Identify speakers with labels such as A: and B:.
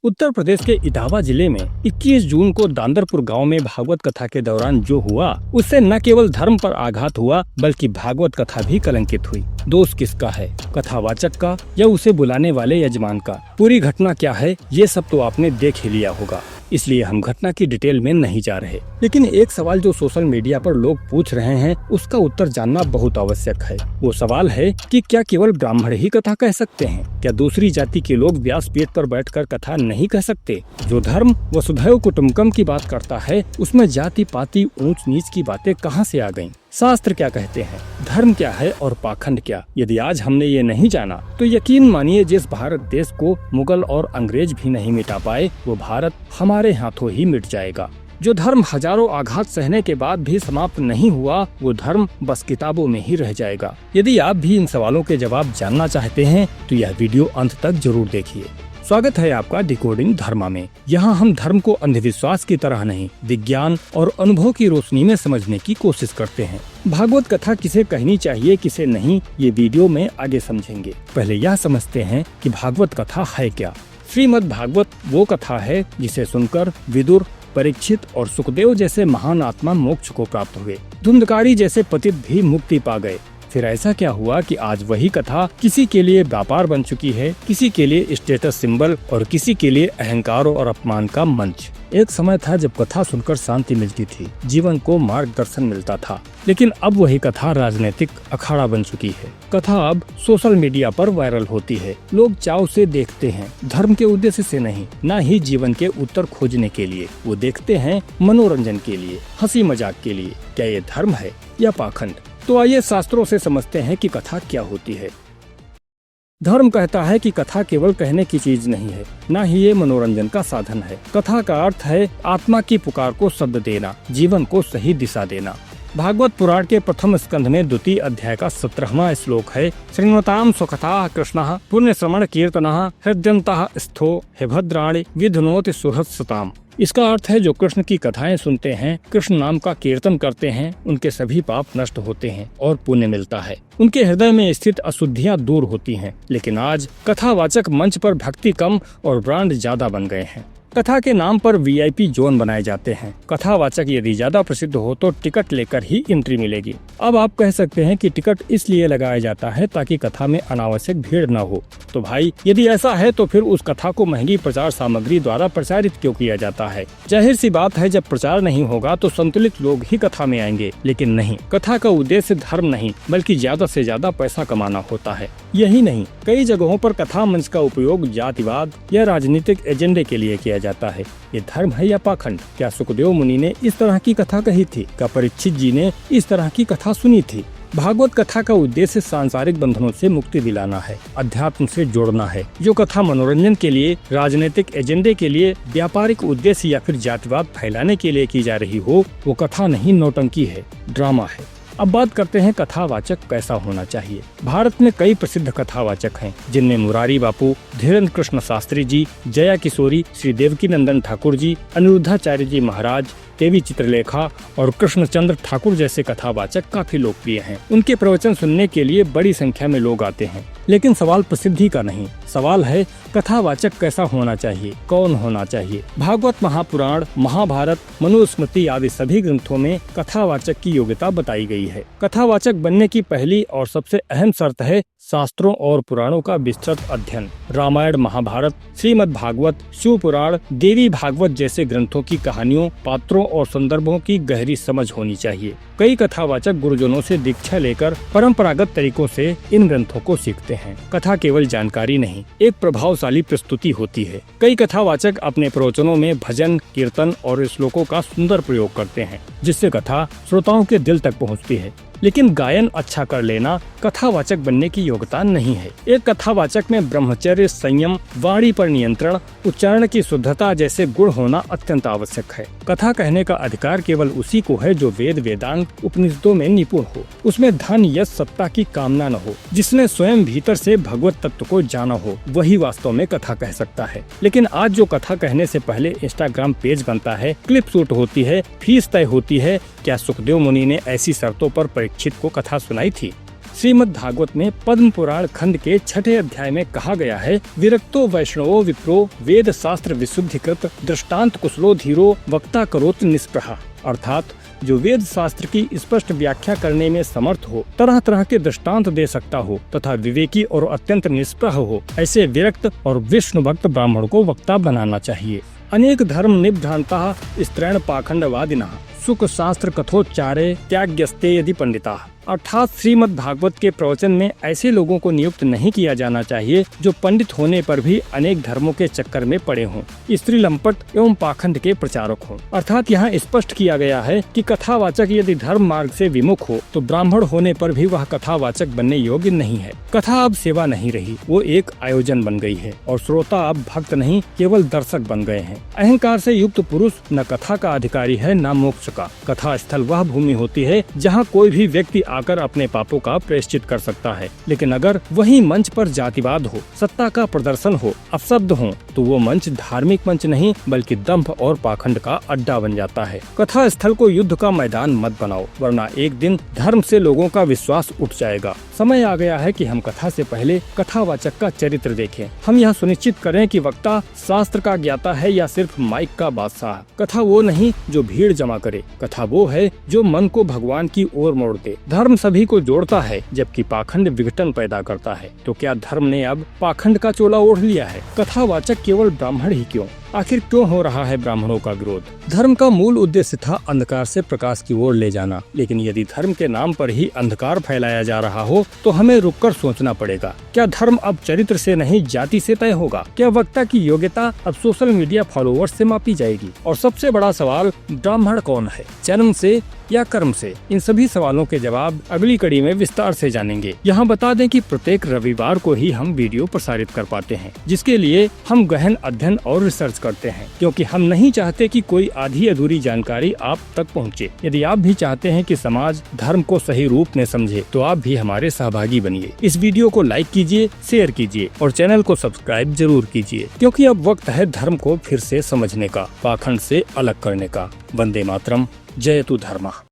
A: उत्तर प्रदेश के इटावा जिले में 21 जून को दांदरपुर गांव में भागवत कथा के दौरान जो हुआ उससे न केवल धर्म पर आघात हुआ बल्कि भागवत कथा भी कलंकित हुई। दोष किसका है, कथावाचक का या उसे बुलाने वाले यजमान का? पूरी घटना क्या है ये सब तो आपने देख ही लिया होगा, इसलिए हम घटना की डिटेल में नहीं जा रहे। लेकिन एक सवाल जो सोशल मीडिया पर लोग पूछ रहे हैं उसका उत्तर जानना बहुत आवश्यक है। वो सवाल है कि क्या केवल ब्राह्मण ही कथा कह सकते हैं? क्या दूसरी जाति के लोग व्यासपीठ पर बैठकर कथा नहीं कह सकते? जो धर्म वसुधैव कुटुम्बकम की बात करता है उसमें जाति पाति ऊंच नीच की बातें कहां से आ गईं? शास्त्र क्या कहते हैं, धर्म क्या है और पाखंड क्या? यदि आज हमने ये नहीं जाना तो यकीन मानिए जिस भारत देश को मुगल और अंग्रेज भी नहीं मिटा पाए वो भारत हमारे हाथों ही मिट जाएगा। जो धर्म हजारों आघात सहने के बाद भी समाप्त नहीं हुआ वो धर्म बस किताबों में ही रह जाएगा। यदि आप भी इन सवालों के जवाब जानना चाहते हैं तो यह वीडियो अंत तक जरूर देखिए। स्वागत है आपका डिकोडिंग धर्मा में। यहाँ हम धर्म को अंधविश्वास की तरह नहीं, विज्ञान और अनुभव की रोशनी में समझने की कोशिश करते हैं। भागवत कथा किसे कहनी चाहिए किसे नहीं, ये वीडियो में आगे समझेंगे। पहले यह समझते हैं कि भागवत कथा है क्या। श्रीमद् भागवत वो कथा है जिसे सुनकर विदुर, परीक्षित और सुखदेव जैसे महान आत्मा मोक्ष को प्राप्त हुए। धुंधकारी जैसे पतित भी मुक्ति पा गए। फिर ऐसा क्या हुआ कि आज वही कथा किसी के लिए व्यापार बन चुकी है, किसी के लिए स्टेटस सिंबल और किसी के लिए अहंकार और अपमान का मंच। एक समय था जब कथा सुनकर शांति मिलती थी, जीवन को मार्गदर्शन मिलता था, लेकिन अब वही कथा राजनीतिक अखाड़ा बन चुकी है। कथा अब सोशल मीडिया पर वायरल होती है। लोग चाव से देखते हैं, धर्म के उद्देश्य से नहीं, न ही जीवन के उत्तर खोजने के लिए। वो देखते हैं मनोरंजन के लिए, हंसी मजाक के लिए। क्या ये धर्म है या पाखंड? तो आइए शास्त्रों से समझते हैं कि कथा क्या होती है। धर्म कहता है कि कथा केवल कहने की चीज नहीं है, न ही ये मनोरंजन का साधन है। कथा का अर्थ है आत्मा की पुकार को शब्द देना, जीवन को सही दिशा देना। भागवत पुराण के प्रथम स्कंध में द्वितीय अध्याय का 17वां श्लोक है, श्रृण्वतां स्वकथा कृष्णः पुण्य श्रवण कीर्तनः हृद्यन्तः स्थो हे भद्राणि विधुनोति सुहृत्सताम्। इसका अर्थ है जो कृष्ण की कथाएं सुनते हैं, कृष्ण नाम का कीर्तन करते हैं, उनके सभी पाप नष्ट होते हैं और पुण्य मिलता है। उनके हृदय में स्थित अशुद्धियां दूर होती हैं। लेकिन आज कथावाचक मंच पर भक्ति कम और ब्रांड ज्यादा बन गए हैं। कथा के नाम पर वीआईपी जोन बनाए जाते हैं। कथावाचक यदि ज्यादा प्रसिद्ध हो तो टिकट लेकर ही एंट्री मिलेगी। अब आप कह सकते हैं कि टिकट इसलिए लगाया जाता है ताकि कथा में अनावश्यक भीड़ न हो। तो भाई यदि ऐसा है तो फिर उस कथा को महंगी प्रचार सामग्री द्वारा प्रचारित क्यों किया जाता है? जाहिर सी बात है जब प्रचार नहीं होगा तो संतुलित लोग ही कथा में आएंगे। लेकिन नहीं, कथा का उद्देश्य धर्म नहीं बल्कि ज्यादा से ज्यादा पैसा कमाना होता है। यही नहीं, कई जगहों पर कथा मंच का उपयोग जातिवाद या राजनीतिक एजेंडे के लिए किया जाता है। ये धर्म है या पाखंड? क्या सुखदेव मुनि ने इस तरह की कथा कही थी? क्या परीक्षित जी ने इस तरह की कथा सुनी थी? भागवत कथा का उद्देश्य सांसारिक बंधनों से मुक्ति दिलाना है, अध्यात्म से जोड़ना है। जो कथा मनोरंजन के लिए, राजनीतिक एजेंडे के लिए, व्यापारिक उद्देश्य या फिर जातिवाद फैलाने के लिए की जा रही हो वो कथा नहीं, नौटंकी है, ड्रामा है। अब बात करते हैं कथावाचक कैसा होना चाहिए। भारत में कई प्रसिद्ध कथावाचक हैं जिनमें मुरारी बापू, धीरेन्द्र कृष्ण शास्त्री जी, जया किशोरी, श्री देवकीनंदन ठाकुर जी, अनिरुद्धाचार्य जी महाराज, देवी चित्रलेखा और कृष्णचंद्र ठाकुर जैसे कथावाचक काफी लोकप्रिय हैं। उनके प्रवचन सुनने के लिए बड़ी संख्या में लोग आते हैं। लेकिन सवाल प्रसिद्धि का नहीं, सवाल है कथावाचक कैसा होना चाहिए, कौन होना चाहिए। भागवत, महापुराण, महाभारत, मनुस्मृति आदि सभी ग्रंथों में कथावाचक की योग्यता बताई गई है। कथावाचक बनने की पहली और सबसे अहम शर्त है शास्त्रों और पुराणों का विस्तृत अध्ययन। रामायण, महाभारत, श्रीमद् भागवत, शिव पुराण, देवी भागवत जैसे ग्रंथों की कहानियों, पात्रों और संदर्भों की गहरी समझ होनी चाहिए। कई कथावाचक गुरुजनों से दीक्षा लेकर परंपरागत तरीकों से इन ग्रंथों को सीखते हैं। कथा केवल जानकारी नहीं, एक प्रभावशाली प्रस्तुति होती है। कई कथावाचक अपने प्रवचनों में भजन, कीर्तन और श्लोकों का सुंदर प्रयोग करते हैं जिससे कथा श्रोताओं के दिल तक पहुंचती है। लेकिन गायन अच्छा कर लेना कथावाचक बनने की योग्यता नहीं है। एक कथावाचक में ब्रह्मचर्य, संयम, वाणी पर नियंत्रण, उच्चारण की शुद्धता जैसे गुण होना अत्यंत आवश्यक है। कथा कहने का अधिकार केवल उसी को है जो वेद, वेदांत, उपनिषदों में निपुण हो, उसमें धन, यश, सत्ता की कामना न हो, जिसने स्वयं भीतर से भगवत तत्व को जाना हो, वही वास्तव में कथा कह सकता है। लेकिन आज जो कथा कहने से पहले इंस्टाग्राम पेज बनता है, क्लिप शूट होती है, फीस तय होती है, क्या सुखदेव मुनि ने ऐसी शर्तों पर परीक्षित को कथा सुनाई थी? श्रीमद् भागवत में पद्म पुराण खंड के 6 अध्याय में कहा गया है, विरक्तो वैष्णवो विप्रो वेद शास्त्र विशुद्धिकृत दृष्टांत कुशलो धीरो वक्ता करोति निष्प्रहा। अर्थात जो वेद शास्त्र की स्पष्ट व्याख्या करने में समर्थ हो, तरह तरह के दृष्टांत दे सकता हो तथा विवेकी और अत्यंत निष्प्रह हो, ऐसे विरक्त और विष्णु भक्त ब्राह्मण को वक्ता बनाना चाहिए। अनेक धर्म निभ्रांता स्त्रैण पाखंडवादिनः सुख शास्त्र कथोच्चारे त्याग्यस्ते यदि पंडिता। अर्थात श्रीमद् भागवत के प्रवचन में ऐसे लोगों को नियुक्त नहीं किया जाना चाहिए जो पंडित होने पर भी अनेक धर्मों के चक्कर में पड़े हों, स्त्री लंपट एवं पाखंड के प्रचारक हों। अर्थात यहाँ स्पष्ट किया गया है कि कथावाचक यदि धर्म मार्ग से विमुख हो तो ब्राह्मण होने पर भी वह कथावाचक बनने योग्य नहीं है। कथा अब सेवा नहीं रही, वो एक आयोजन बन गई है और श्रोता अब भक्त नहीं केवल दर्शक बन गए हैं। अहंकार से युक्त पुरुष न कथा का अधिकारी है न मोक्ष का। कथा स्थल वह भूमि होती है जहाँ कोई भी व्यक्ति आकर अपने पापों का प्रायश्चित कर सकता है, लेकिन अगर वही मंच पर जातिवाद हो, सत्ता का प्रदर्शन हो, अपशब्द हो, तो वो मंच धार्मिक मंच नहीं बल्कि दंभ और पाखंड का अड्डा बन जाता है। कथा स्थल को युद्ध का मैदान मत बनाओ, वरना एक दिन धर्म से लोगों का विश्वास उठ जाएगा। समय आ गया है कि हम कथा से पहले कथावाचक का चरित्र देखें। हम यह सुनिश्चित करें कि वक्ता शास्त्र का ज्ञाता है या सिर्फ माइक का बादशाह। कथा वो नहीं जो भीड़ जमा करे, कथा वो है जो मन को भगवान की ओर मोड़ दे। धर्म सभी को जोड़ता है जबकि पाखंड विघटन पैदा करता है। तो क्या धर्म ने अब पाखंड का चोला ओढ़ लिया है? कथावाचक केवल ब्राह्मण ही क्यों? आखिर क्यों हो रहा है ब्राह्मणों का विरोध? धर्म का मूल उद्देश्य था अंधकार से प्रकाश की ओर ले जाना, लेकिन यदि धर्म के नाम पर ही अंधकार फैलाया जा रहा हो तो हमें रुककर सोचना पड़ेगा। क्या धर्म अब चरित्र से नहीं जाति से तय होगा? क्या वक्ता की योग्यता अब सोशल मीडिया फॉलोअर्स से मापी जाएगी? और सबसे बड़ा सवाल, ब्राह्मण कौन है, जन्म से या कर्म से? इन सभी सवालों के जवाब अगली कड़ी में विस्तार से जानेंगे। यहाँ बता दें कि प्रत्येक रविवार को ही हम वीडियो प्रसारित कर पाते हैं, जिसके लिए हम गहन अध्ययन और रिसर्च करते हैं, क्योंकि हम नहीं चाहते कि कोई आधी अधूरी जानकारी आप तक पहुँचे। यदि आप भी चाहते हैं कि समाज धर्म को सही रूप में समझे तो आप भी हमारे सहभागी बनिए। इस वीडियो को लाइक कीजिए, शेयर कीजिए और चैनल को सब्सक्राइब जरूर कीजिए, क्योंकि अब वक्त है धर्म को फिर से समझने का, पाखंड से अलग करने का। वंदे मातरम, जयतु धर्मः।